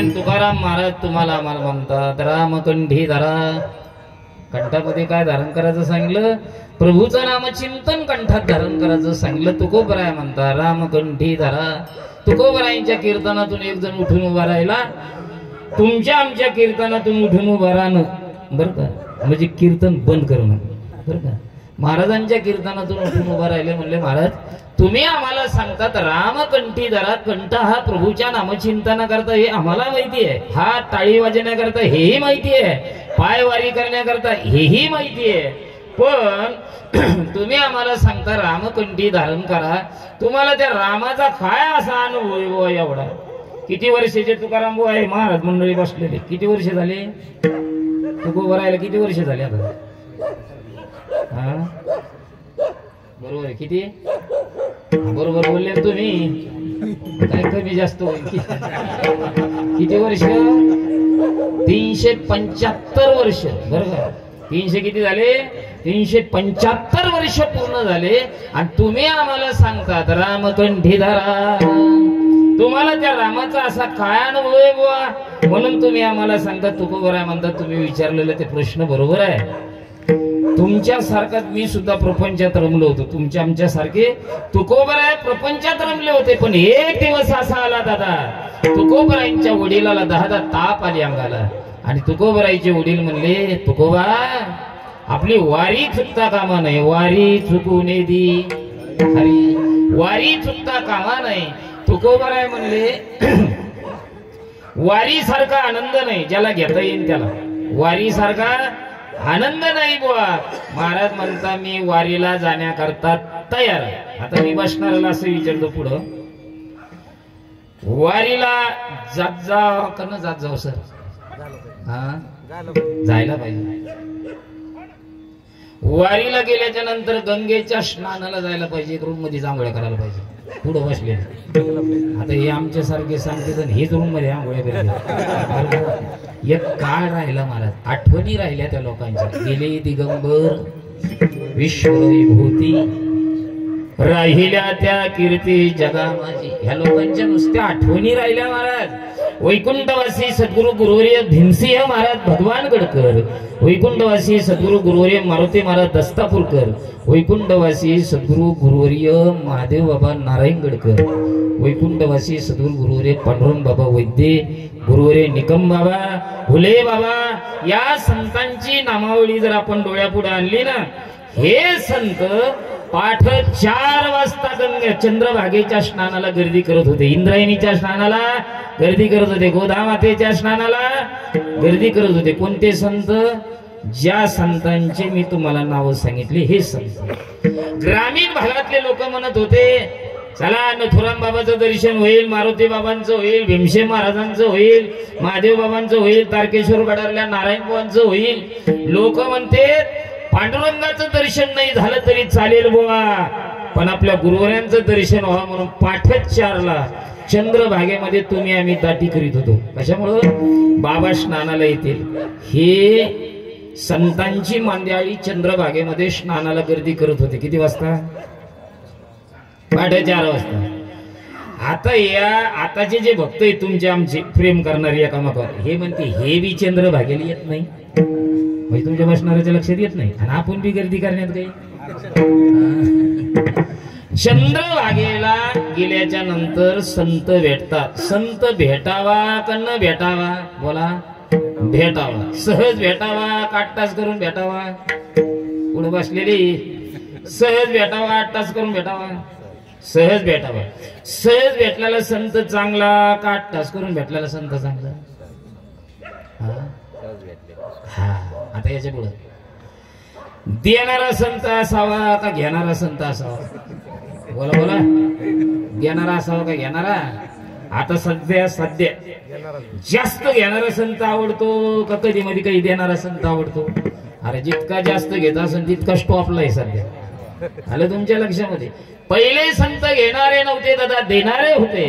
आणि तुकाराम महाराज तुम्हाला आम्हाला म्हणतात रामकंठी धरा. कंठामध्ये काय धारण करायचं सांगितलं? प्रभूचं नामचिंतन कंठात धारण करायचं सांगितलं. तुकोबराय म्हणता रामकंठी धरा. तुकोबरायांच्या कीर्तनातून एक जण उठून उभा राहिला. तुमच्या आमच्या कीर्तनातून उठून उभा राहणं बरं का, म्हणजे कीर्तन बंद करणं बरं का. महाराजांच्या कीर्तनातून उठून उभा राहिले म्हणले महाराज तुम्ही आम्हाला सांगतात रामकंठी धरा. कंठ हा प्रभूच्या नामचिंतनाकरता हे आम्हाला माहिती आहे. हात टाळी वाजवण्याकरता हेही माहिती आहे. पाय वारी करण्याकरता हेही माहिती आहे. पण तुम्ही आम्हाला सांगता रामकंठी धारण करा. तुम्हाला त्या रामाचा काय असा अनुभव एवढा? किती वर्षाचे तुकाराम भाऊ आहे महाराज मंडळी बसलेले? किती वर्ष झाले तुकोबरायला? किती वर्ष झाले आता? हा बरोबर आहे. किती बरोबर बोलले तुम्ही? काय कमी जास्त होईल? किती वर्ष? 375 वर्ष बरं का. 300 किती झाले? 375 वर्ष पूर्ण झाले आणि तुम्ही आम्हाला सांगतात रामकंठी धरा. तुम्हाला त्या रामाचा असा काय अनुभव आहे बुवा म्हणून तुम्ही आम्हाला सांगता. तुकोबराय म्हणतात तुम्ही विचारलेलं ते प्रश्न बरोबर आहे. तुमच्यासारखाच मी सुद्धा प्रपंचात रमलो होतो. तुमच्या आमच्या सारखे तुकोबराय प्रपंचात रमले होते. पण एक दिवस असा आला दादा, तुकोबरायांच्या वडिलाला 10 ताप आली अंगाला आणि तुकोबरायचे वडील म्हणले तुकोबा आपली वारी चुकता कामा नाही. वारी चुकू नये दी हरी. वारी चुकता कामा नाही. तुकोबराय म्हणले वारी सारखा आनंद नाही ज्याला घेता येईल त्याला. वारी सारखा आनंद नाही बुवा. महाराज म्हणता मी वारीला जाण्याकरता तयार आहे. आता मी बसणाऱ्याला असं विचारतो पुढं वारीला जात जाव का न जात जाव सर? हा जायला पाहिजे. वारीला गेल्याच्या नंतर गंगेच्या स्नानाला जायला पाहिजे. एक रूम मध्ये आंघोळ्या करायला पाहिजे. पुढं बसले आता हे आमच्या सारखे सांगते तर हेच रूम मध्ये आंघोळ्या करायला. एक काळ राहिला महाराज, आठवणी राहिल्या त्या लोकांच्या. गेले दिगंबर विश्वविभूती राहिल्या त्या कीर्ती जगा माझी. ह्या लोकांच्या नुसत्या आठवणी राहिल्या महाराज. वैकुंठवासी सद्गुरु गुरुवर्य भीमसिंह महाराज भगवान गडकर, वैकुंठवासी सद्गुरु गुरुवर्य मारुती महाराज दस्तापूरकर, वैकुंठवासी सद्गुरु गुरुवर्य महादेव बाबा नारायण गडकर, वैकुंठवासी सद्गुरु गुरुवर्य पांडुरंग बाबा वैद्य, गुरुवर्य निकम बाबा, हुले बाबा. या संतांची नामावली जर आपण डोळ्यापुढे आणली ना, हे संत पाठ 4 वाजता चंद्रभागेच्या स्नानाला गर्दी करत होते. इंद्रायणीच्या स्नानाला गर्दी करत होते. गोदामातेच्या स्नानाला गर्दी करत होते. कोणते संत? ज्या संतांचे मी तुम्हाला नाव सांगितले हे संत. ग्रामीण भागातले लोक म्हणत होते चला नथुराम बाबाचं दर्शन होईल, मारुती बाबांचं होईल, भीमसेन महाराजांचं होईल, महादेव बाबांचं होईल, तारकेश्वर गडारल्या नारायण बाबांचं होईल. लोक म्हणते पांडुरंगाचं दर्शन नाही झालं तरी चालेल बुवा, पण आपल्या गुरुवर्यांचं दर्शन व्हावं म्हणून पाठच 4ला चंद्रभागेमध्ये तुम्ही आम्ही दाटी करीत होतो. कशामुळं? बाबा स्नानाला येतील. हे संतांची मांद्याळी चंद्रभागेमध्ये स्नानाला गर्दी करत होते. किती वाजता? पाठ 4 वाजता. आताचे जे भक्त आहेत तुमचे आमचे प्रेम करणारे एकामेकावर, हे म्हणते हे बी चंद्रभागेला येत नाही, म्हणजे तुमच्या बसणाऱ्याच्या लक्षात येत नाही आणि आपण बी गर्दी करण्यात काही. चंद्रभागेला गेल्याच्या नंतर संत भेटतात. संत भेटावा का न भेटावा? बोला. भेटावा. सहज भेटावा का 8 तास करून भेटावा? पुढे बसलेली सहज भेटावा 8 तास करून भेटावा? सहज भेटावा. सहज भेटलेला संत चांगला का 8 तास करून भेटलेला संत चांगला? हा आता याच्या पुढे देणारा संत असावा का घेणारा संत असावा? बोला बोला. देणारा असावा का घेणारा? आता सध्या जास्त घेणारा संत आवडतो का कधी मध्ये काही देणारा संत आवडतो? अरे जितका जास्त घेत असेल तितका स्टॉपला आहे सध्या. आलं तुमच्या लक्षामध्ये? पहिले संत घेणारे नव्हते दादा, देणारे होते.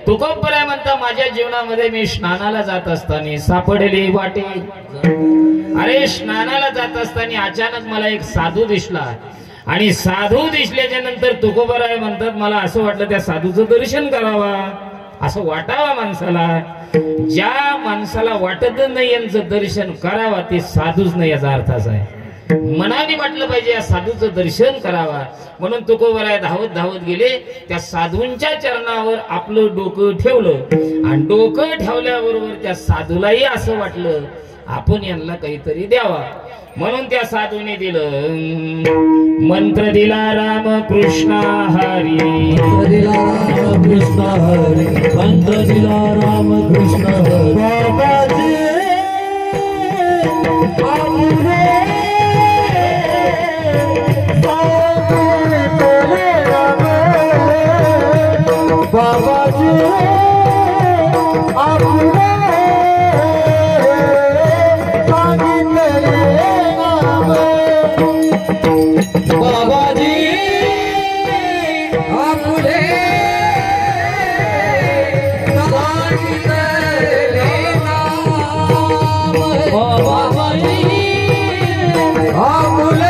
तुकोबराय म्हणता माझ्या जीवनामध्ये मी स्नानाला जात असताना सापडले वाटे. अरे स्नानाला जात असताना अचानक मला एक साधू दिसला आणि साधू दिसल्याच्या नंतर तुकोबराय म्हणतात मला असं वाटलं त्या साधूचं दर्शन करावा. असं वाटावा माणसाला. ज्या माणसाला वाटत नाही यांचं दर्शन करावा ते साधूच नाही याचा अर्थ असा आहे. मनाने म्हटलं पाहिजे या साधूचं दर्शन करावा. म्हणून तुकोबराय धावत धावत गेले, त्या साधूंच्या चरणावर आपलं डोकं ठेवलं आणि डोकं ठेवल्याबरोबर त्या साधूलाही असं वाटलं आपण यांना काहीतरी द्यावा. म्हणून त्या साधूने दिलं. मंत्र दिला राम कृष्ण हरी, कृष्ण हरी, मंत्र दिला राम कृष्ण हरी. बाबाजी बाबाजी आपले बाबाजी आपले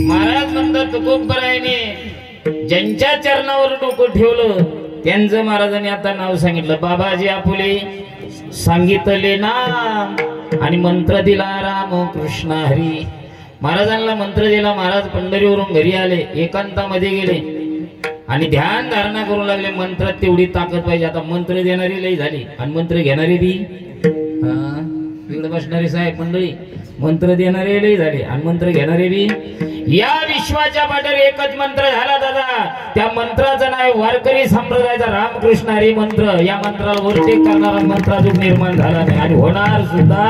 महाराज म्हणतात तुकोबरायने ज्यांच्या चरणावर डोकं ठेवलं त्यांचं महाराजांनी आता नाव सांगितलं. बाबाजी आपुले सांगितले नाम आणि मंत्र दिला राम कृष्ण हरी. महाराजांना मंत्र दिला. महाराज पंढरीवरून घरी आले, एकांतामध्ये गेले आणि ध्यान धारणा करू लागले. मंत्रात तेवढी ताकद पाहिजे. आता मंत्र देणारी लई झाली आणि मंत्र घेणारी बी इकडे बसणारी साहेब मंडळी मंत्र देणारे लई झाले आणि मंत्र घेणारे बी. या विश्वाच्या पाठीवर एकच मंत्र झाला दादा. त्या मंत्राचं नाव वारकरी संप्रदायाचा रामकृष्ण हरी मंत्र. या मंत्राला ओव्हरटेक करणारा मंत्रातून निर्माण झाला नाही आणि होणार सुद्धा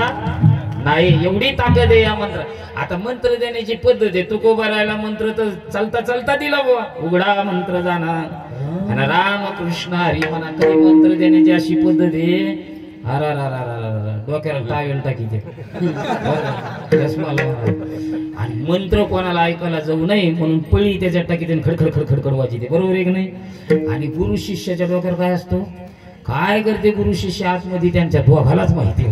नाही. एवढी ताकद आहे या मंत्र. आता मंत्र देण्याची पद्धत आहे. तुकोबरायला मंत्र तर चालता चालता दिला बुवा. उघडा मंत्र जाणार आणि रामकृष्ण हरी म्हणा. कधी मंत्र देण्याची अशी पद्धत आहे. डोक्याला टावेल टाकी ते आणि मंत्र कोणाला ऐकायला जाऊ नये म्हणून पळी त्याच्या टाकीत खडखड खडखड कडवायची ते. बरोबर आहे की नाही. आणि गुरु शिष्याच्या डोक्यावर काय असतो, काय करते गुरु शिष्य आतमध्ये त्यांच्या दोघालाच माहिती.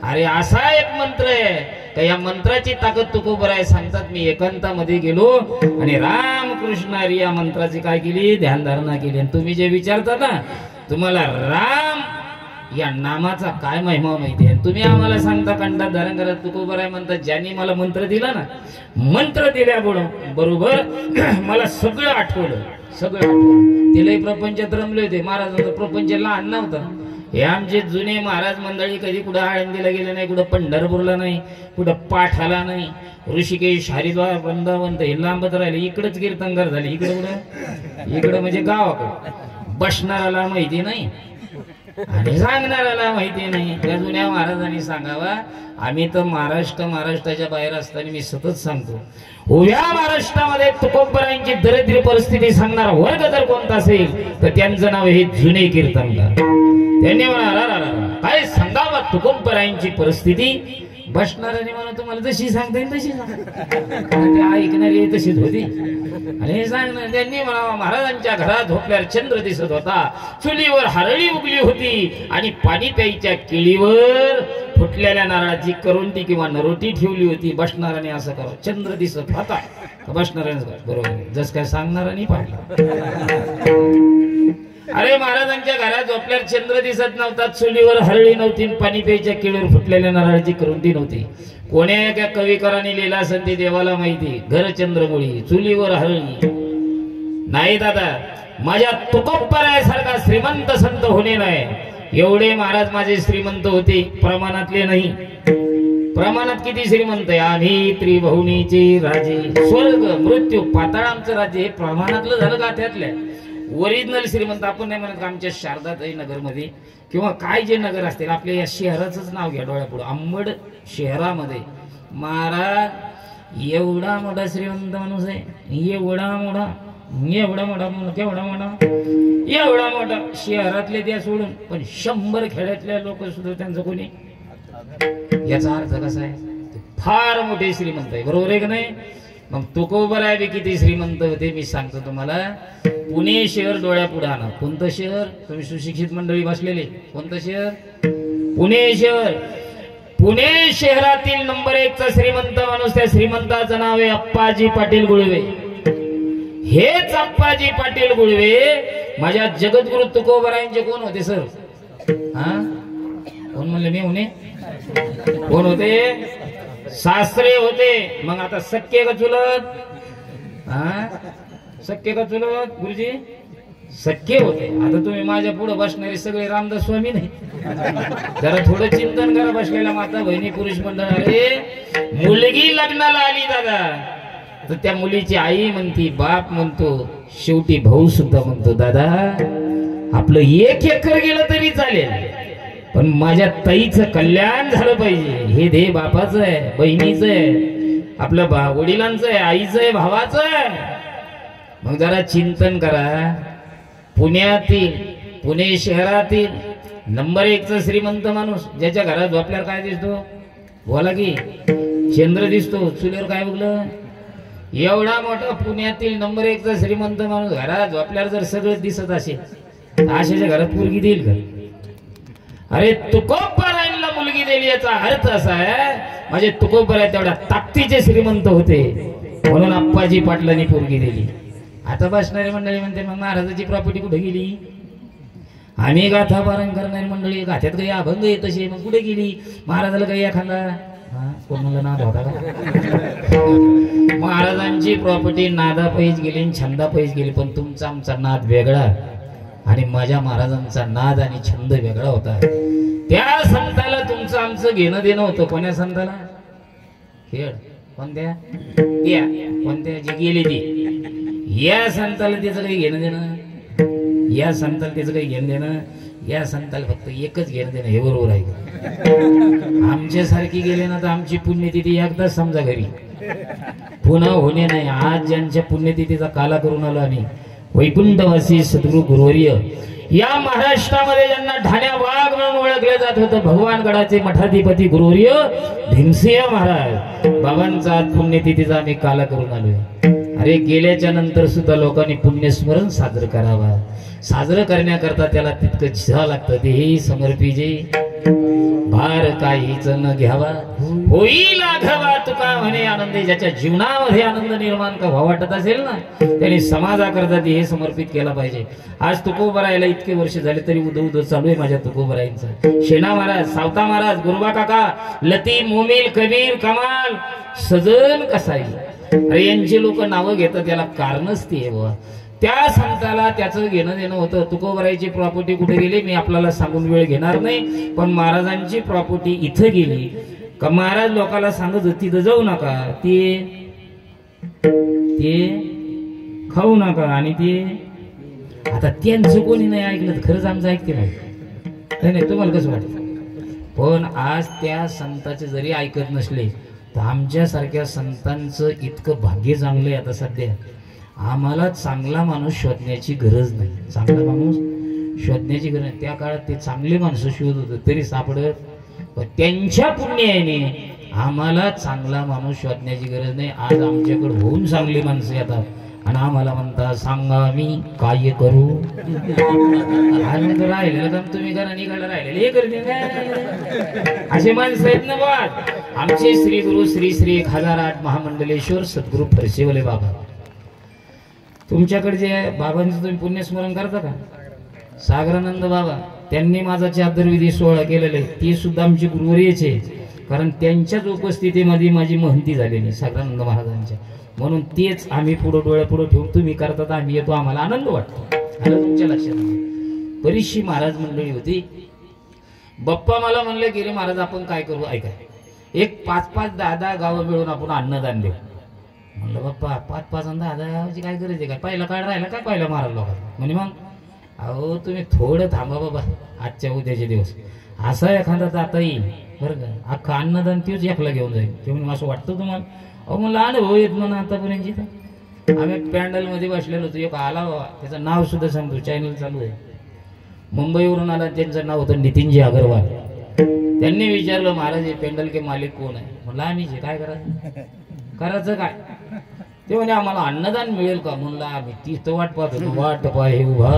अरे असा एक मंत्र आहे का या मंत्राची ताकद तुकोबराय सांगतात. मी एकांतामध्ये गेलो आणि रामकृष्ण हरी या मंत्राची काय केली, ध्यानधारणा केली. आणि तुम्ही जे विचारता ना, तुम्हाला राम या नामाचा काय महिमा माहिती आहे. तुम्ही आम्हाला सांगता कंठात धारण करा. तुकोबराय म्हणतात ज्यांनी मला मंत्र दिला ना, मंत्र दिल्याबरोबर मला सगळं आठवलं. सगळं आठवलं. तिलाही प्रपंचात रमले होते. महाराजांचा प्रपंच लहान नव्हता. हे आमचे जुने महाराज मंडळी कधी कुठं आळंदीला गेले नाही, कुठं पंढरपूरला नाही, कुठं पाठाला नाही. ऋषिकेश हरिद्वार वृंदावन हे लांबत राहिले. इकडंच कीर्तनकार झाले. इकडं कुठं, इकडं म्हणजे गावाकडं. बसणाऱ्याला माहिती नाही आणि सांगणाऱ्याला माहिती नाही. त्या जुन्या महाराजांनी सांगावा. आम्ही तर महाराष्ट्राच्या बाहेर असताना मी सतत सांगतो, उभ्या महाराष्ट्रामध्ये तुकोबरायांची दरिद्री परिस्थिती सांगणारा वर्ग जर कोणता असेल तर त्यांचं नाव हे जुने कीर्तनकार. त्यांनी म्हणा काय सांगावा तुकोबरायांची परिस्थिती. बसणाऱ्याने म्हणा तुम्हाला जशी सांगता येईल तशी सांगा. ते ऐकणारी तशीच होती. आणि हे सांगणार त्यांनी म्हणावा महाराजांच्या घरात झोपल्यावर चंद्र दिसत होता, चुलीवर हरळी उगली होती आणि पाणी प्यायच्या केळीवर फुटलेल्या नारळाची करुंटी किंवा नरोटी ठेवली होती. बसणाऱ्याने असं करावं. चंद्र दिसत होता बसणाऱ्याने बरोबर जस काय सांगणाऱ्याने पाहिलं. अरे महाराजांच्या घरात झोपल्यावर चंद्र दिसत नव्हता, चुलीवर हरळी नव्हती, पाणी प्यायच्या केळीवर फुटलेल्या नारळाची करुंदी नव्हती. कोण्या एका कविकाराने लिहिला असेल ते देवाला माहिती. घर चंद्रमुळी चुलीवर हरळी नाही दादा. माझ्या तुकोबरायासारखा श्रीमंत संत होणे नाही. एवढे महाराज माझे श्रीमंत होते, प्रमाणातले नाही. प्रमाणात किती श्रीमंत आहे आम्ही त्रिभुवनीचे राजे. स्वर्ग मृत्यू पाताळ आमचं राज्य हे प्रमाणातलं झालं गाठ्यातल्या. ओरिजिनल श्रीमंत आपण नाही म्हणत. आमच्या शारदाताई नगरमध्ये किंवा काय जे नगर असतील आपल्या या शहराचंच नाव घ्या डोळ्यापुढं. अंबड शहरामध्ये महाराज एवढा मोठा श्रीमंत माणूस आहे. एवढा मोठा केवढा मोठा शहरातले त्या सोडून पण 100 खेड्यातल्या लोक सुद्धा त्यांचं कोणी. याचा अर्थ कसा आहे, फार मोठे श्रीमंत आहे. बरोबर आहे का नाही. मग तुकोबराय किती श्रीमंत होते मी सांगतो तुम्हाला. पुणे शहर डोळ्यापुढे आणा. कोणतं शहर, तुम्ही सुशिक्षित मंडळी बसलेले, कोणतं शहर, पुणे शहर. पुणे शहरातील नंबर 1 चा श्रीमंत माणूस, त्या श्रीमंताचं नाव आहे अप्पाजी पाटील गुळवे. हेच अप्पाजी पाटील गुळवे माझ्या जगद्गुरु तुकोबरायांचे कोण होते सर? हा कोण म्हणले मी होणे? कोण होते? सासरे होते. मग आता सख्खे का चुलत? हा सख्खे का चुलत गुरुजी? सख्खे होते. आता तुम्ही माझ्या पुढे बसणारे सगळे रामदास स्वामी नाही. जरा थोडं चिंतन करा. बसलेल्या माता बहिणी पुरुष मंडळ. अरे मुलगी लग्नाला आली दादा तर त्या मुलीची आई म्हणती, बाप म्हणतो, शेवटी भाऊ सुद्धा म्हणतो, दादा आपलं 1 एकर गेलं तरी चालेल पण माझ्या ताईचं कल्याण झालं पाहिजे. हे दे बापाचं आहे, बहिणीचं आहे, आपल्या वडिलांचं आहे, आईचं आहे, भावाचं आहे. मग जरा चिंतन करा. पुण्यातील, पुणे शहरातील नंबर 1 चा श्रीमंत माणूस ज्याच्या घरात झोपल्यावर काय दिसतो? बोला की. चंद्र दिसतो. चुलीवर काय बघलं? एवढा मोठा पुण्यातील नंबर 1 चा श्रीमंत माणूस घरात झोपल्यावर जर सगळं दिसत असेल तर अशाच्या घरात मुलगी देईल का? अरे तुकोबरायांना मुलगी दिली याचा अर्थ असा आहे माझे तुकोबराय तेवढ्या ताकदीचे श्रीमंत होते म्हणून अप्पाजी पाटलांनी मुलगी दिली. आता बसणारी मंडळी म्हणते मग महाराजाची प्रॉपर्टी कुठे गेली? आम्ही गाथा पारायण करणारी मंडळी गाथ्यात काही अभंग येत असे मग कुठे गेली? महाराजाला काही एखादा कोणाला नाद होता का? महाराजांची प्रॉपर्टी नादा पैज गेली, छंदा पैज गेली, पण तुमचा आमचा नाद वेगळा आणि माझ्या महाराजांचा नाद आणि छंद वेगळा होता. त्या संताला तुमचं आमचं घेणं देणं होतं. कोण्या संताला? खेळ कोणत्या? त्या कोणत्या जे गेले ती. या संताला त्याचं काही घेणं देणं, या संताला त्याचं काही घेणं देणं, या संताला फक्त एकच घेणं देणं. हे बरोबर आहे का? आमच्यासारखी गेले ना तर आमची पुण्यतिथी एकदाच समजा घरी, पुन्हा होणे नाही. आज ज्यांच्या पुण्यतिथीचा काला करून आलो आम्ही वैकुंठवासी सद्गुरु गुरुवर्य या महाराष्ट्रामध्ये ज्यांना ढाण्या वाघ म्हणून ओळखले जात होतं भगवानगडाचे मठाधिपती गुरुवर्य भीमसिंह महाराज बाबांचा आज पुण्यतिथीचा आम्ही काला करून आलोय. अरे गेल्याच्या नंतर सुद्धा लोकांनी पुण्यस्मरण साजरं करावा. साजरं करण्याकरता त्याला तितकं झा लागतं. ते हे समर्पिजे भार काहीच न घ्यावा होईल आघावा तुका म्हणे आनंदी. ज्याच्या जीवनामध्ये आनंद निर्माण का व्हावा वाटत असेल ना त्यांनी समाजाकरता हे समर्पित केला पाहिजे. आज तुकोबरायला इतके वर्ष झाले तरी उद चालू आहे माझ्या तुकोबरायांचा. शेणा महाराज, सावता महाराज, गुरुबा काका, लतीफ, मोमील, कबीर, कमाल, सजन कसाई. अरे यांची लोक नावं घेतात त्याला कारणच ते आहे. त्या संताला त्याचं घेणं देणं होतं. तुकोबरायची प्रॉपर्टी कुठे गेली मी आपल्याला सांगून वेळ घेणार नाही, पण महाराजांची प्रॉपर्टी इथं गेली का महाराज लोकांना सांगत तिथं जाऊ नका, ते खाऊ नका. आणि ते आता त्यांचं कोणी नाही ऐकलं तर खरंच आमचं ऐकते नाही. तुम्हाला कसं वाटतं? पण आज त्या संताचे जरी ऐकत नसले तर आमच्यासारख्या संतांचं इतकं भाग्य चांगलं आहे. आता सध्या आम्हाला चांगला माणूस शोधण्याची गरज नाही. चांगला माणूस शोधण्याची गरज नाही. त्या काळात ते चांगले माणसं शोधत होते तरी सापडत. पण त्यांच्या पुण्याने आम्हाला चांगला माणूस शोधण्याची गरज नाही. आज आमच्याकडे होऊन चांगली माणसं येतात आणि आम्हाला म्हणतात सांगा मी काय करू. राहिलेलं काम तुम्ही करा, निघायला राहिलेलं हे करते असे माणसं आहेत ना. बात आमचे श्री गुरु श्री श्री 1008 महामंडलेश्वर सद्गुरु फरसेवले बाबा. तुमच्याकडे जे बाबांचं तुम्ही पुण्यस्मरण करता का? सागरानंद बाबा त्यांनी माझा चादरविधी सोहळा केलेला आहे, ते सुद्धा आमचे गुरुवर्यच आहे, कारण त्यांच्याच उपस्थितीमध्ये माझी महंती झालेली सागरानंद महाराजांच्या, म्हणून तेच आम्ही पुढं डोळ्यापुढं ठेवून तुम्ही करतात आम्ही येतो, आम्हाला आनंद वाटतो. आलं तुमच्या लक्षात. बरीचशी महाराज मंडळी होती. बाप्पा मला म्हणले गेले महाराज आपण काय करू, ऐका एक 5-5 10-10 गावं मिळून आपण अन्नदान देऊ. म्हणलं बाप्पा 5-5 आणि 10 गावाची काय गरज आहे, काय पहिला काय राहिला काय पहिला महाराज लोकांना. म्हणजे मग अहो तुम्ही थोडं थांबा बाबा, आजच्या उद्याचे दिवस असा एखादा जाता येईल बरं का, अख्खा अन्नदान तेच एकला घेऊन जाईल ते म्हणून असं वाटतं तुम्हाला. अहो मला अनुभव येत म्हणून आतापर्यंत आम्ही पॅन्डलमध्ये बसलेलो होतो, एक आला बाबा, त्याचं नाव सुद्धा सांगतो, चॅनल चालू आहे, मुंबईवरून आला, त्यांचं नाव होतं नितीनजी अग्रवाल. त्यांनी विचारलं महाराज हे पॅन्डल के मालिक कोण आहे. म्हणलं आम्हीच. काय करायचं काय. ते म्हणे आम्हाला अन्नदान मिळेल का. म्हणलं आम्ही तीच तर वाट पाहत होतो, वाट पाहे उभा.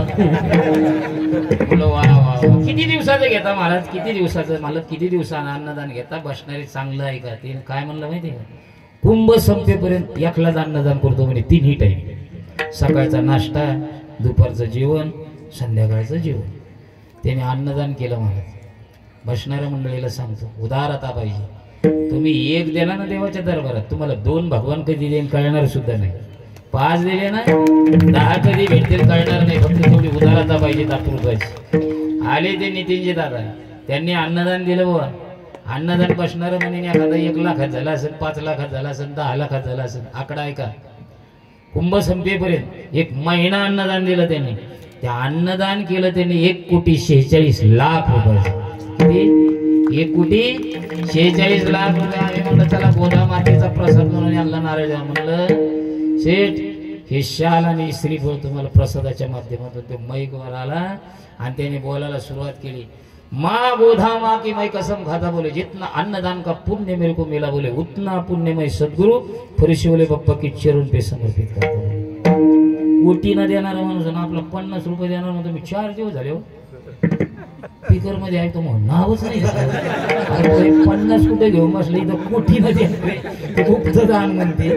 म्हणलं वा वा, किती दिवसाचं घेता महाराज, किती दिवसाचं. मला किती दिवसानं अन्नदान घेता, बसणारे चांगलं आहे का. ते काय म्हणलं माहिती आहे का, कुंभ संपेपर्यंत एकलाच अन्नदान करतो म्हणे, 3 टाईम, सकाळचा नाश्ता, दुपारचं जेवण, संध्याकाळचं जेवण. त्याने अन्नदान केलं महाराज. बसणाऱ्या मंडळीला सांगतो उदारता पाहिजे. तुम्ही 1 दिला ना देवाच्या दरबारात, तुम्हाला 2 भगवान कधी देईन कळणार सुद्धा नाही. 5 दिले ना 10 कधी भेटतील कळणार नाही. फक्त थोडी उदारता पाहिजे दातृत्वाची. आले ते नितीनजी दादा, त्यांनी अन्नदान दिलं बाबा. अन्नदान बसणारं म्हणे एखादा 1 लाखात झाला असेल, 5 लाखात झाला असेल, 10 लाखात झाला असेल. आकडा ऐका, कुंभ संपेपर्यंत 1 महिना अन्नदान दिलं त्यांनी. त्या अन्नदान केलं त्यांनी 1,46,00,000 रुपये. 1,46,00,000 रुपये. आम्ही म्हणलं चला गोदा मातेचा प्रसाद म्हणून यांना नारळ द्या. म्हणलं शेठ हे शाल आणि श्रीफळ तुम्हाला प्रसादाच्या माध्यमातून. तो मैकवर आला आणि त्याने बोलायला सुरुवात केली. माँ गोधा माँ की मैं कसम खाता बोले, जितना अन्नदान का पुण्य मेरे को मिला बोले, उतना पुण्य मैं सद्गुरु फरीशिवले बाप्पा के चरण पे समर्पित करता हूं. कोटीनं देणारा माणूस ना आपला 50 रुपये देणार म्हणतो मी 4 दिवस झाले हो. स्पीकर मध्ये ऐकतो मग नावच नाही 50 कुठे घेऊन बसले, इथं कोटीनं देणार गुप्तदान म्हणते.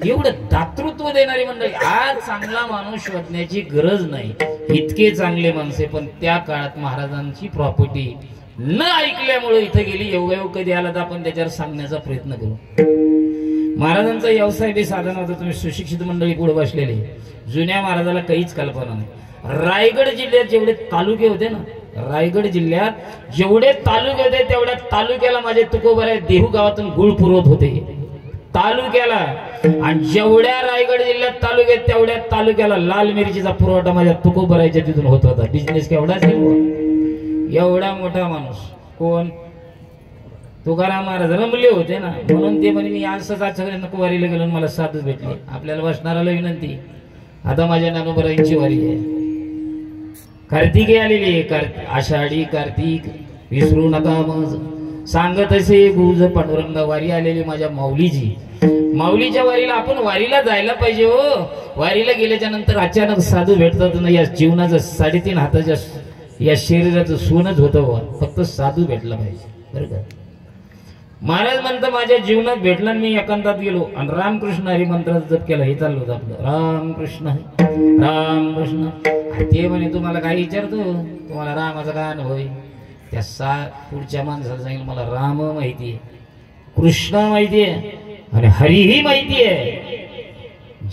एवढं दातृत्व देणारी मंडळी. आज चांगला माणूस शोधण्याची गरज नाही, इतके चांगले माणसे, पण त्या काळात महाराजांची प्रॉपर्टी न ऐकल्यामुळे इथं गेली. एवढं कधी आला तर आपण त्याच्यावर सांगण्याचा प्रयत्न करू. महाराजांचा व्यवसाय बी साधन होता. तुम्ही सुशिक्षित मंडळी पुढे बसलेले, जुन्या महाराजाला काहीच कल्पना नाही. रायगड जिल्ह्यात जेवढे तालुके होते ना, रायगड जिल्ह्यात जेवढे तालुके होते तेवढ्या तालुक्याला माझे तुकोबराय देहू गावातून गुळ पुरवत होते तालुक्याला. आणि जेवढ्या रायगड जिल्ह्यात तालुक्यात तेवढ्या तालुक्याला लाल मिरचीचा पुरवठा माझ्या तुकोबरायच्या तिथून होत होता. बिझनेस केवढाच एवढा मोठा माणूस कोण, तुकाराम महाराज रमले होते ना, म्हणून ते म्हणे मी असंच आजच्या नको वारीला गेलो, मला साधच भेटली. आपल्याला बसणाराला विनंती, आता माझ्या नानोबराईंची वारी आहे. कार्तिकी आलेली आहे, आषाढी कार्तिक विसरू नका मग. सांगत असे गुज पांडुरंग वारी आलेली माझ्या माऊलीची. माऊलीच्या वारीला आपण वारीला जायला पाहिजे हो. वारीला गेल्याच्या नंतर अचानक साधू भेटतात ना, या जीवनाचं 3.5 हाताच्या या शरीराचं सोनच होतं. फक्त साधू भेटला पाहिजे बरं का. महाराज म्हणतं माझ्या जीवनात भेटला, मी एकांतात गेलो आणि रामकृष्ण हरी मंत्राचा जप केला. हे चाललं होतं आपलं, रामकृष्ण रामकृष्ण. ते म्हणे तुम्हाला काय विचारतो, तुम्हाला रामाचा काय अनुभव आहे. त्या पुढच्या माणसाला सांगितलं मला राम माहिती आहे, कृष्ण माहिती आहे आणि हरीही माहिती आहे.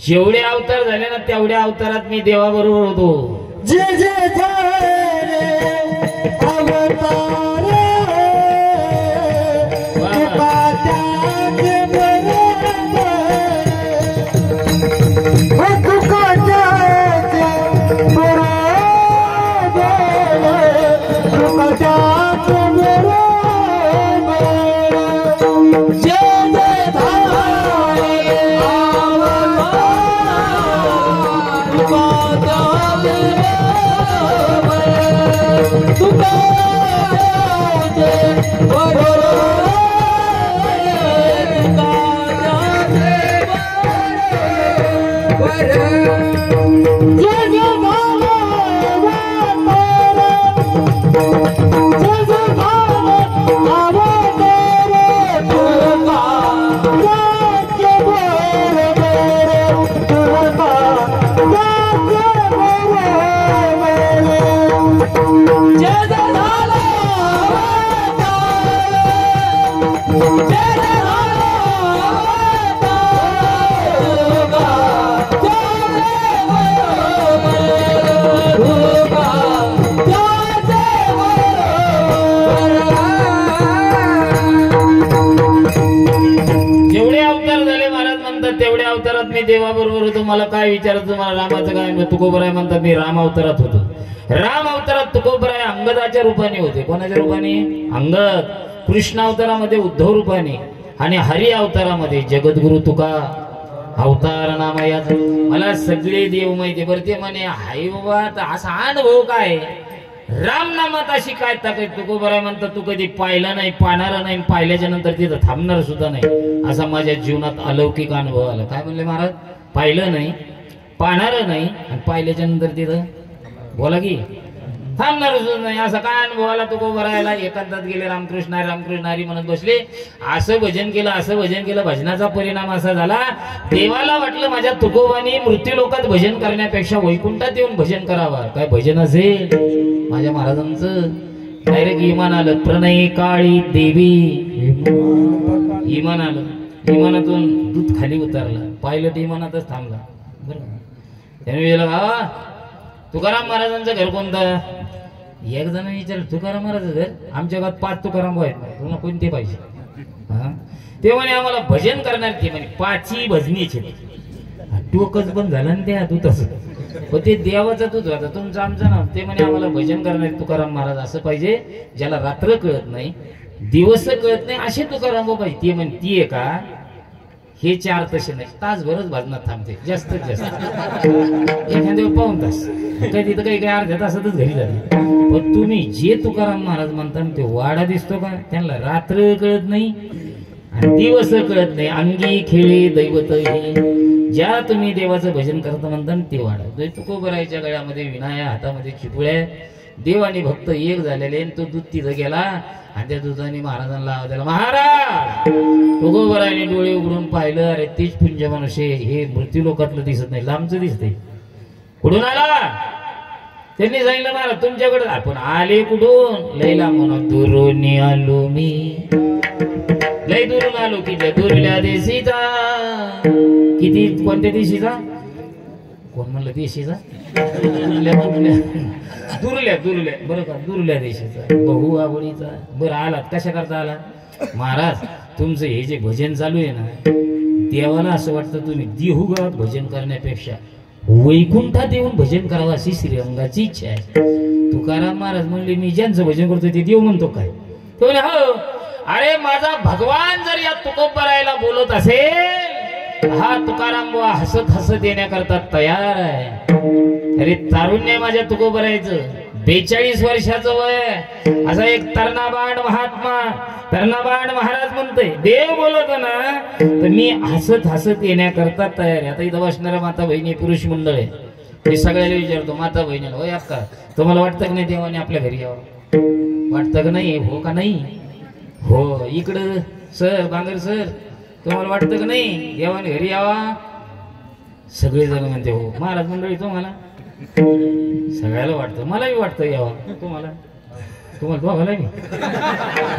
जेवढे अवतार झाले ना तेवढ्या अवतारात मी देवाबरोबर होतो. जय जय जय अवतार अवतार झाले महाराज म्हणतात तेवढ्या अवतारात मी देवाबरोबर होतो. मला काय विचारत तुम्हाला रामाचं काय तुकोबराय म्हणतात मी राम अवतारात होतो. राम अवतारात तुकोबराय अंगदाच्या रूपाने होते. कोणाच्या रूपाने? अंगद. कृष्ण अवतारामध्ये उद्धव रूपाने आणि हरी अवतारामध्ये जगद्गुरु तुका अवतार नामयात. मला सगळे देव माहिती बरं. ते म्हणे हाय बाबा असा अनुभव काय राम नामात अशी काय ताकद? तुकोबराय म्हणतात तू कधी पाहिलं नाही, पाहणार नाही, पाहिल्याच्या नंतर तिथं थांबणार सुद्धा नाही असा माझ्या जीवनात अलौकिक अनुभव आला. काय म्हणले महाराज? पाहिलं नाही, पाहणार नाही आणि पाहिल्याच्या नंतर तिथं बोला की थांबणार सुद्धा नाही असा काय अनुभव आला तुकोबरायला? एकांतात गेले रामकृष्ण हरी म्हणत बसले. असं भजन केलं, असं भजन केलं. भजनाचा परिणाम असा झाला देवाला वाटलं माझ्या तुकोबानी मृत्यू लोकात भजन करण्यापेक्षा वैकुंठात येऊन भजन करावं. काय भजन असेल माझ्या महाराजांचं? डायरेक्ट इमान आलं. प्रणय काळी देवी इमान आलं. इमानातून दूध खाली उतरला. पायलट इमानातच थांबला. बरं त्याने तुकाराम महाराजांचं घर कोणतं? एक जण विचारलं तुकाराम महाराज घर? आमच्या गावात 5 तुकाराम आहेत. तुम्हाला कोणते पाहिजे? ते म्हणे आम्हाला भजन करणार. ते म्हणे 5ही भजनीचे. टोकच बंद झालं ना त्या तू तसं पण ते देवाचा तूच होता तुमचं आमचं नाव. ते म्हणे आम्हाला भजन करणार तुकाराम महाराज असं पाहिजे ज्याला रात्र कळत नाही दिवस कळत नाही असे तुकाराम पाहिजे. ते म्हणे ती आहे का? हे 4 तसे नाही. तासभरच भजनात थांबते जास्तीत जास्त. एखाद्या पाऊण तास कधी तर काही अर्ध्या तासातच घरी झाली. पण तुम्ही जे तुकाराम महाराज म्हणता ते वाडा दिसतो का? त्यांना रात्र कळत नाही आणि दिवस कळत नाही. अंगी खेळी दैवत ज्या तुम्ही देवाचं भजन करता म्हणता ते वाडा. तुकोबरायच्या गळ्यामध्ये विनाया, हातामध्ये चिपळ्या. देव आणि भक्त एक झालेले. तो दूध तिथं गेला आणि त्या दुधाने महाराजांना आवाज दिला. महाराज तुकोबरायने डोळे उघडून पाहिलं. अरे तीच पुंज मनुष्य हे मृत्यू लोकातलं दिसत नाही, लांबचं दिसतंय. कुठून आला? त्यांनी सांगितलं महाराज तुमच्याकडे. आपण आले कुठून? लैला म्हणा दुरून आलो मी. लय दुरून आलो की दुरल्या देशीचा. किती? कोणत्या देशीचा? कोण म्हणलं देशीचा? दुरल्या दुरल्या बरं का? दुरल्या देशीचा बहु आवडीचा. बरं आलात कशा करता आलात? महाराज तुमचं हे जे भजन चालू आहे ना देवाला असं वाटतं तुम्ही देहुगावात भजन करण्यापेक्षा वैकुंठात येऊन भजन करावं अशी श्रीरंगाची इच्छा आहे. तुकाराम महाराज म्हणले मी ज्यांचं भजन करतो ते देव म्हणतो काय? तो म्हणे हो. अरे माझा भगवान जर या तुकोबरायला बोलत असेल हा तुकाराम बुवा हसत हसत येण्याकरता तयार आहे. अरे तारुण्य माझ्या तुकोबरायचं 42 वर्षाचं वय. असा एक तरणबाण महात्मा तरणबाण महाराज म्हणतोय देव बोलत ना तर मी हसत हसत येण्याकरता तयार आहे. आता इथं बसणाऱ्या माता बहिणी पुरुष मंडळ आहे मी सगळ्याला विचारतो माता बहिणीला होय अक्का तुम्हाला वाटतं का नाही देवाने आपल्या घरी यावं? वाटतं का नाही? हो का नाही? हो. इकडं सर बांगर सर तुम्हाला वाटतं का नाही देवाने घरी यावा? सगळेजण म्हणते हो. महाराज मंडळी तुम्हाला? सगळ्याला वाटतं. मलाही वाटतं यावं. तुम्हाला दोघाला मी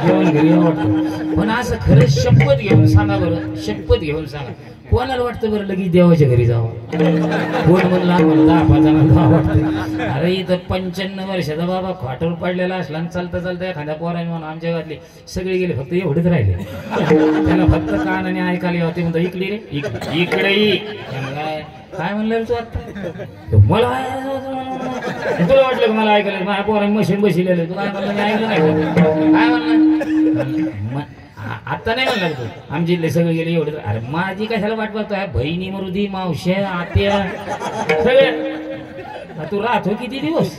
देवाने घरी यावं वाटतं. पण असं खरं शपथ घेऊन सांगा बरं. शपथ घेऊन सांगा कोणाला वाटतं बरं लगेच देवाच्या घरी जावं? कोण म्हणलं आम्हाला 10-5 जणांना जावं वाटतं. अरे इथं 95 वर्षाचा बाबा खाटावर पडलेला असला आणि चालता चालता एखाद्या पोराने म्हणून आमच्या गावातले सगळे गेले फक्त एवढेच राहिले. त्याला फक्त कानाने ऐकायला होते म्हणतो इकडे रे इकडे काय म्हणलं तू आता? मला तुला वाटलं का मला ऐकायला? माझ्या पोराने मशीन बसलेलं तू काय म्हणलं? मी ऐकलं नाही. काय म्हणलं? आता नाही म्हणलं तू आमच्या इथले सगळे गेले एवढे. अरे माझी कशाला वाट पाहतोय? बहिणी मरुदी मावश्या आत्या सगळे. तू राहतो किती दिवस?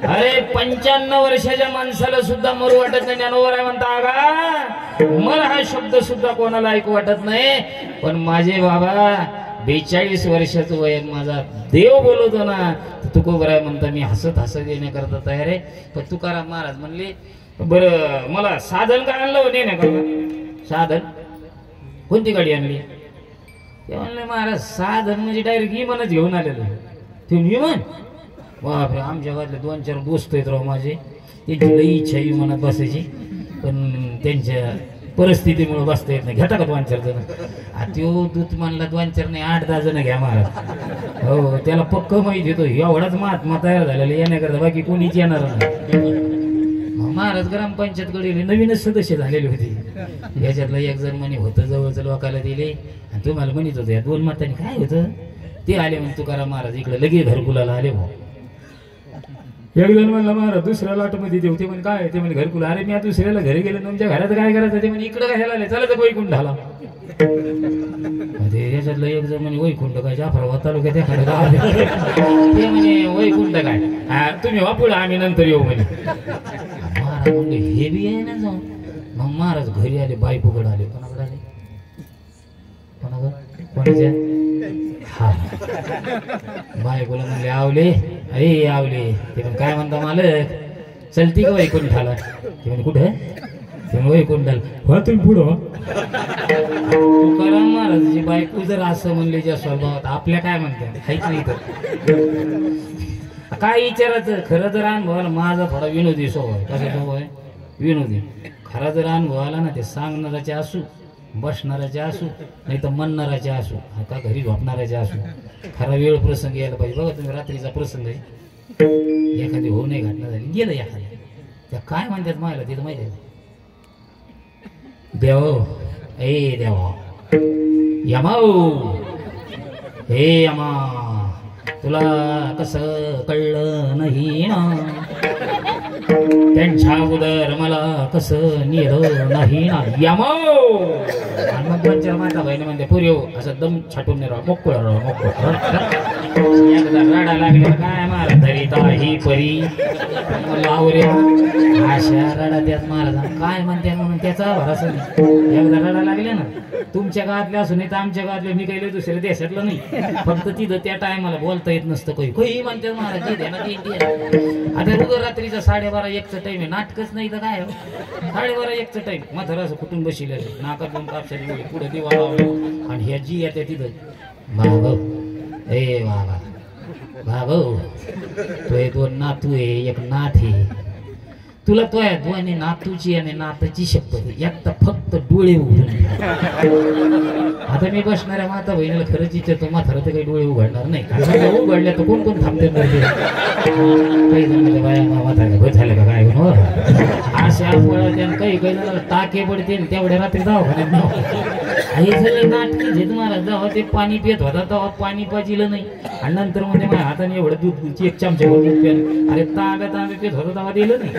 अरे 95 वर्षाच्या माणसाला सुद्धा मरू वाटत नाही. ज्ञानोबर आहे म्हणता का मर हा शब्द सुद्धा कोणाला ऐकू वाटत नाही. पण माझे बाबा 42 वर्षाचं वय माझा देव बोलवतो ना तुकोबराय म्हणता मी हसत हसत येण्याकरता तयार आहे. पण तुकाराम महाराज म्हणले बरं मला साधन काय आणलं होते ना करता? साधन कोणती गाडी आणली? ते म्हणले महाराज साधन म्हणजे डायरेक्ट विमानच घेऊन आलेलं. ते विमान बापरे आमच्या गावातले 2-4 दोस्त आहेत राव माझे. त्यांची लई इच्छा विमानात बसायची पण त्यांच्या परिस्थितीमुळे बसता येत नाही. घेता का 2-4 जण? तो दूत म्हणला 2-4 नाही 8-10 जण घ्या महाराज. हो त्याला पक्क माहिती येतो एवढाच महात्मा तयार झालेला येण्याकरता बाकी कोणीच येणार नाही. महाराज ग्रामपंचायत कडे नवीनच सदस्य झालेले होते. याच्यातलं एक जण म्हणे होतं जवळचं लोकाला दिले आणि तुम्हाला म्हणत होतं या 2 मतांनी काय होतं ते आले म्हणे तुकाराम महाराज इकडे लगेच घरकुलाला आले भाऊ. एक जण म्हणला महाराज दुसऱ्या लाट मध्ये देऊ ते म्हणे काय ते म्हणे घरकुला. अरे मी दुसऱ्याला घरी गेलो तुमच्या घरात काय करायचं ते म्हणे इकडे कशाला आले चला तर वैकुंठ झाला. याच्यातलं एक जण म्हणे वैकुंठ काय जाफराबाद तालुक्यात एखादं गाव ते म्हणे वैकुंठ काय तुम्ही वापुळ आम्ही नंतर येऊ म्हणे. महाराज म्हणले हे बी आहे ना जाऊन. मग महाराज घरी आले बायकोकडे आले. कोणाकडे आले कोणाच्या हा बायकोला म्हणले आवले अरे आवले ते पण काय म्हणता मालक चलती का वैकुंठाला ते म्हणे कुठे ते वैकुंठाला हो तुम्ही पुढं. तुकाराम महाराजाची बायको जर असं म्हणले ज्या स्वभावात आपल्या काय म्हणतात काहीच नाही तर काय विचारायचं. खरं जर अनुभवाला माझा थोडा विनोदी स्वभाव आहे. कसा स्वभाव आहे विनोदी. खरा जर अनुभव आला ना ते सांगणाराचे असू बसणाराचे असू नाही तर म्हणणाराचे असू का घरी झोपणाराचे असू खरा वेळ प्रसंग यायला पाहिजे. बघा तुम्ही रात्रीचा प्रसंग आहे एखादी होऊ नाही घटना झाली गेलं एखाद्या त्या काय म्हणतात मायला तिथं माहिती आहे देव ए देवा यमाऊ हे यमा तुला कसं कळलं नाही ना त्यांच्या अगोदर मला कसं निळं नाही ना यमाऊ. आणि मग 2-4 माता बहिणी म्हणते पुरी असं दम छाटून नाही राहा मोकळ राहा मोकळ एकदा रडा लागले काय मारा धरिता ही परी लावरे अशा रडा त्यात महाराज काय म्हणते म्हणून त्याचा भरोसा नाही. एकदा रडा लागले ना तुमच्या गावातले असून नाही तर आमच्या गावातले मी काही दुसऱ्या देशातलं नाही फक्त तिथं त्या टायमाला बोलता येत नसतं काही म्हणते महाराज जे द्या ना. आता रोज रात्रीचा 12:30-1चा टाइम आहे नाटकच नाही तर काय 12:30-1चा टाइम मात्र असं कुठून बसले नाकात 2 कापसारी गेले पुढे दिवा लावले आणि ह्या जी येते तिथं भाऊ ए बाबा भाऊ तो 2 नातू आहे एक नाथ आहे तुला तो आहे 2 नातूची आणि नाताची शपथ एकटा फक्त डोळे उघडून. आता मी बसणाऱ्या माता बहिणीला खरंच इच्छितो म्हातारा तर काही डोळे उघडणार नाही. उघडल्या तर कोण कोण थांबते काही जण बाया म्हातारा भर झालं का काय अशा पळत्या काही जणाला टाके पडते तेवढ्या रात्री दवाखान्यात नाव हे सगळे नाटकी झेत महाराज जेव्हा ते पाणी पित होता तेव्हा पाणी पाजिलं नाही आणि नंतर मध्ये माझ्या हाताने एवढं दूध 1 चमचा दूध प्यायला अरे तांब्या पित होता तेव्हा दिलं नाही.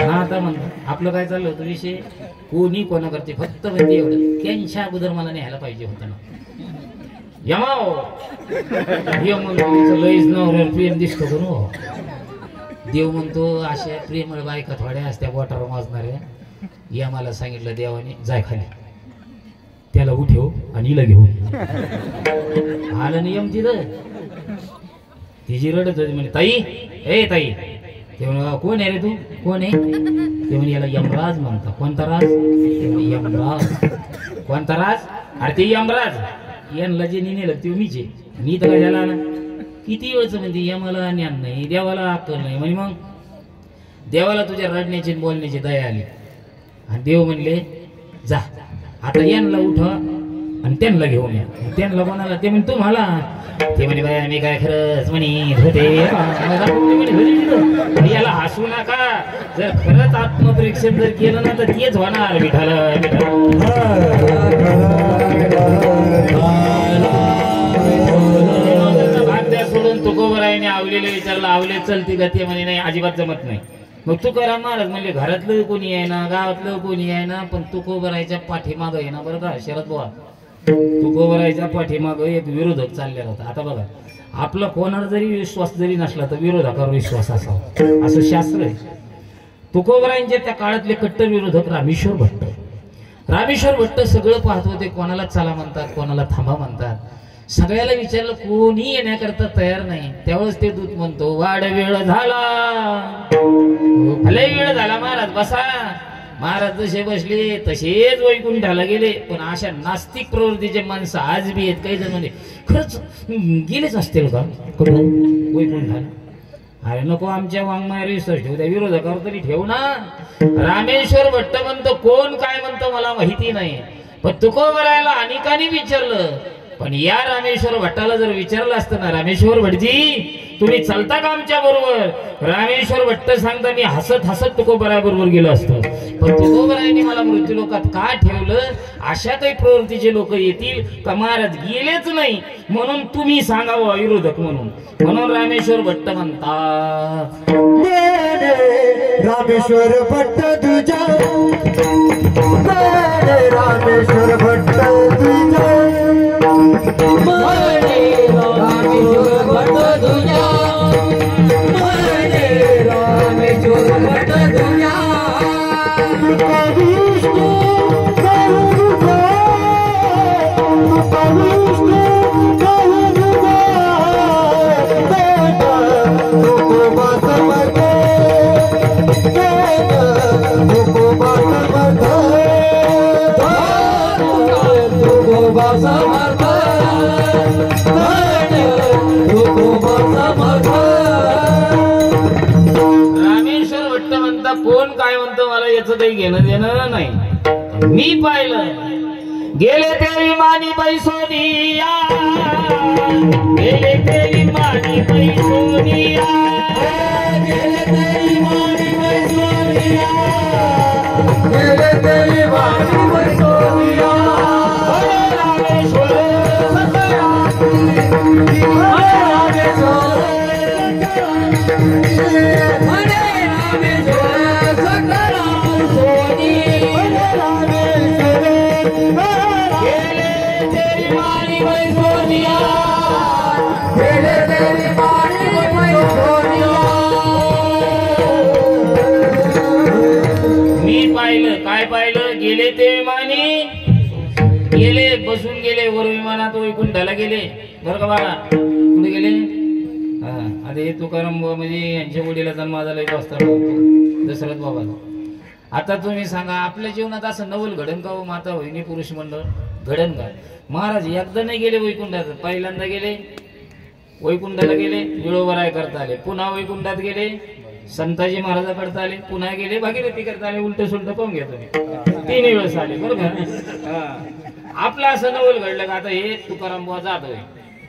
आता म्हणतात आपलं काय चाललं होतं विषय कोणी कोणा करते फक्त म्हणजे एवढं त्यांच्या अगोदर मला न्यायला पाहिजे होतं ना यमाओ लईच नवऱ्यावर प्रेम दिसतो करू देव म्हणतो अशा प्रेमळ बायका थोड्या असत्या बोटावर माजणाऱ्या यमाला सांगितलं देवाने जाय खाली त्याला उठव आणि हिला घेऊन आलं नियम तिथं तिची रडत होती म्हणजे ताई ए ताई ते म्हणे कोण आहे रे तू कोण आहे ते म्हणे याला यमराज म्हणता. कोणता राज यमराज कोणता राज अरे ते यमराज यांना जे नेलं ते मीचे मी तर काय झाला ना किती वेळच म्हणते यमाला ज्ञान नाही देवाला अक्कल नाही म्हणजे मग देवाला तुझ्या रडण्याची बोलण्याची दया आली आणि देव म्हणले जा आता यांना उठवा आणि त्यांना घेऊन या. त्यांना कोणाला ते म्हणे तुम्हाला ते म्हणे बाया मी काय खरंच म्हणे होते याला हसू नका जर खरंच आत्मपरीक्षण जर केलं ना तर तेच होणार विठाला सोडून तुकोबरायाने आवलेले विचारलं आवले चलती का ते म्हणे नाही अजिबात जमत नाही. मग तुकाराम महाराज म्हणजे घरातलं कोणी आहे ना गावातलं कोणी आहे ना पण तुकोबरायच्या पाठीमागं आहे ना बरं का शरद बुवा तुकोबरायच्या पाठीमागं एक विरोधक चाललेला होता. आता बघा आपला कोणावर जरी विश्वास जरी नसला तर विरोधकावर विश्वास असावा असं शास्त्र आहे. तुकोबरायांच्या त्या काळातले कट्टर विरोधक रामेश्वर भट्ट सगळं पाहत होते कोणाला चला म्हणतात कोणाला थांबा म्हणतात सगळ्याला विचारलं कोणी येण्याकरता तयार नाही. त्यावेळेस ते दूत म्हणतो वाढ वेळ झाला लय वेळ झाला महाराज बसा. महाराज जसे बसले तसेच वैकुंठाला गेले. पण अशा नास्तिक प्रवृत्तीचे माणसं आज बी आहेत काही जण म्हणजे खरंच गेलेच असतील का कुठं वैकुंठाला. अरे नको आमच्या वाङ्मयावर विश्वास ठेवू त्या विरोधकावर तरी ठेवू ना. रामेश्वर भट्ट म्हणतो कोण काय म्हणतो मला माहिती नाही पण तुकोबरायला अनेकांनी विचारलं पण या रामेश्वर भट्टाला जर विचारलं असतं ना रामेश्वर भटजी तुम्ही चलता का आमच्या बरोबर? रामेश्वर भट्ट सांगता मी हसत हसत तुकोबराय बरोबर गेलो असतो, पण तुकोबरायांनी मला मृत्यू लोकात का ठेवलं? अशा काही प्रवृत्तीचे लोक येतील का महाराज गेलेच नाही म्हणून तुम्ही सांगावं विरोधक म्हणून. म्हणून रामेश्वर भट्ट म्हणतात रामेश्वर भट्ट तुझ्या रामेश्वर भट्ट तुझ्या रामेश्वर भट्ट तुझ्या रामेश्वर भट्ट तुझ्या रामेश्वर भट्ट म्हणता कोण काय म्हणतो मला याचं काही घेणं देणं नाही. मी पाहिलं गेले ते विमानी पैसोनिया, गेले ते विमानी पैसोनिया, गेले ते विमानी पैसोनिया, गेले ते विमानी पैसोनिया. मी पाहिलं काय पाहिलं? गेले ते विमानी गेले, बसून गेले वर विमानात वैकुंठाला गेले. बरं का बाळा, कुठे गेले? हा, आता हे तुकाराम बाबा म्हणजे यांच्या वडिला जन्मा झाला दशरथ बाबाला. आता तुम्ही सांगा आपल्या जीवनात असं नवल घडण का हो? माता वहिनी पुरुष मंडळ घडण का? महाराज एकदा नाही गेले वैकुंठात, पहिल्यांदा गेले वैकुंठाला गेले, विळोबराय करता आले, पुन्हा वैकुंठात गेले, संताजी महाराजा करता आले, पुन्हा गेले भागीरथी करता आले. उलट सुलट पाहून घ्या तुम्ही, 3 वेळेस आले. बरोबर. आपलं असं नवल घडलं का? आता हे तुकाराम बुवा जाधव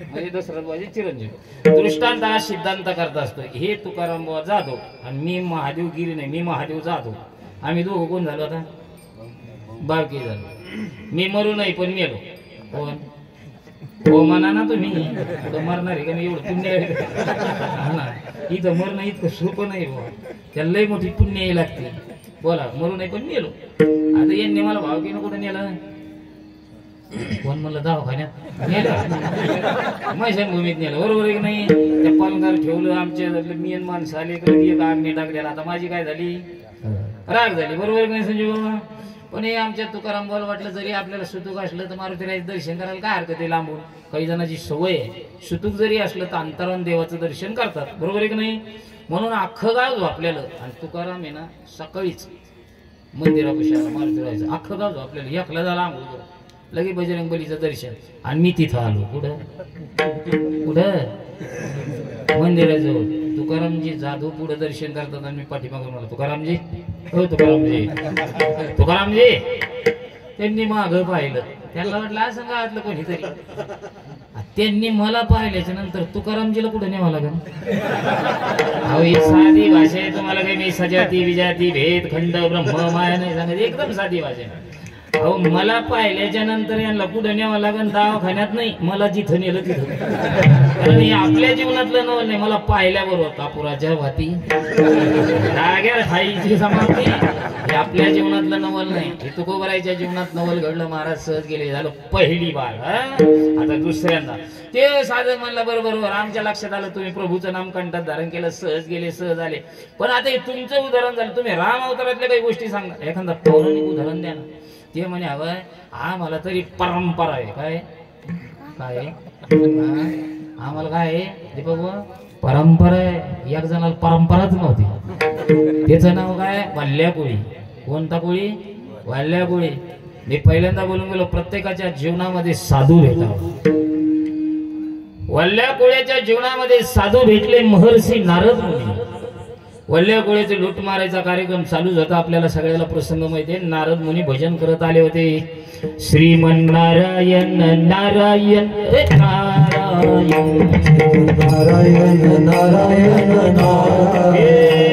म्हणजे दशरथ बुवाचे चिरंजीव. दृष्टांत हा सिद्धांत करता असतो. हे तुकाराम बुवा जाधव आणि मी महादेव गिरी नाही, मी महादेव जाधव. आम्ही दोघं कोण झालो आता? बावकी झालो. मी मरू नाही पण मेलो. कोण हो म्हणा ना तुम्ही, मरणार आहे का? मी एवढं पुण्य आहे ना, इथं मरणं इतकं सोपं नाही बुवा, त्याला लई मोठी पुण्य यायला लागते. बोला, मरू नाही पण मेलो. आता यांनी मला भावकीनं कुठं नेलं? कोण म्हणलं? दवाखान्यात नेलं, मैशानभूमीत नेलं. बरोबर आहे की नाही? त्या पालनगार ठेवलं, आमच्या मी माणसं आले एक आग्ने टाकलेला. आता माझी काय झाली? राग झाली. बरोबर आहे की नाही संजीव बाबा? पण हे आमच्या तुकाराम बोल वाटलं जरी आपल्याला सुतूक असलं तर मारुतीराज दर्शन करायला काय हरकत आहे लांबून. काही जणांची सवय आहे, सुतूक जरी असलं तर अंतरावून देवाचं दर्शन करतात. बरोबर आहे की नाही? म्हणून अख्खं गाव झोपलेलं आणि तुकाराम आहे ना सकाळीच मंदिरापाशी आला मारुतीराजाचं. अख्खं गाव झोपलेलं, एकला झाला आंघोळ, लगे बजरंग बलीचं दर्शन. आणि मी तिथं आलो. कुठं मंदिराजवळ. तुकारामजी जाधव पुढे दर्शन करतात आणि मी पाठीमागून मला तुकारामजी, हो तुकारामजी, तुकारामजी. त्यांनी मागं पाहिलं, त्यांना वाटलं असं गावातलं कोणीतरी. त्यांनी मला पाहिल्याच्या नंतर तुकारामजीला कुठे न्यावं लागेल? अहो ही साधी भाषा आहे. तुम्हाला काही मी सजाती विजाती भेद खंड ब्रह्म माया नाही सांगत, एकदम साधी भाषा आहे. अहो मला पाहिल्याच्या नंतर यांना कुठं न्यावं लागेल? दवाखान्यात नाही, मला जिथं नेलं तिथं. कारण हे आपल्या जीवनातलं नवल नाही. मला पाहिल्याबरोबर कापुराच्या भाती जाग्यावर खाईची समाप्ती, हे आपल्या जीवनातलं नवल नाही. हे तुकोबरायच्या जीवनात नवल घडलं. महाराज सहज गेले, झालं पहिली बार. आता दुसऱ्यांदा ते साधं म्हणलं बरोबर आमच्या लक्षात आलं तुम्ही प्रभूचं नाम कंठात धारण केलं, सहज गेले सहज आले. पण आता हे तुमचं उदाहरण झालं. तुम्ही राम अवतारातल्या काही गोष्टी सांगा, एखादा पौराणिक उदाहरण द्या ना. ते म्हणे हवंय आम्हाला तरी परंपरा आहे. काय काय आम्हाला काय आहे दीपक बुवा? परंपरा आहे. एक जणाला परंपराच नव्हती, त्याचं नाव काय? वल्ल्या कोळी. कोणता कोळी? वल्ल्या कोळी. मी पहिल्यांदा बोलून गेलो, प्रत्येकाच्या जीवनामध्ये साधू भेटतात. वल्ल्या कोळ्याच्या जीवनामध्ये साधू भेटले महर्षी नारद मुनी. वल्ल्या कोळ्याचे लूट मारायचा कार्यक्रम चालूच होता. आपल्याला सगळ्याला प्रसंग माहिती आहे. नारद मुनी भजन करत आले होते. श्रीमन नारायण नारायण नारायण नारायण नारायण नारायण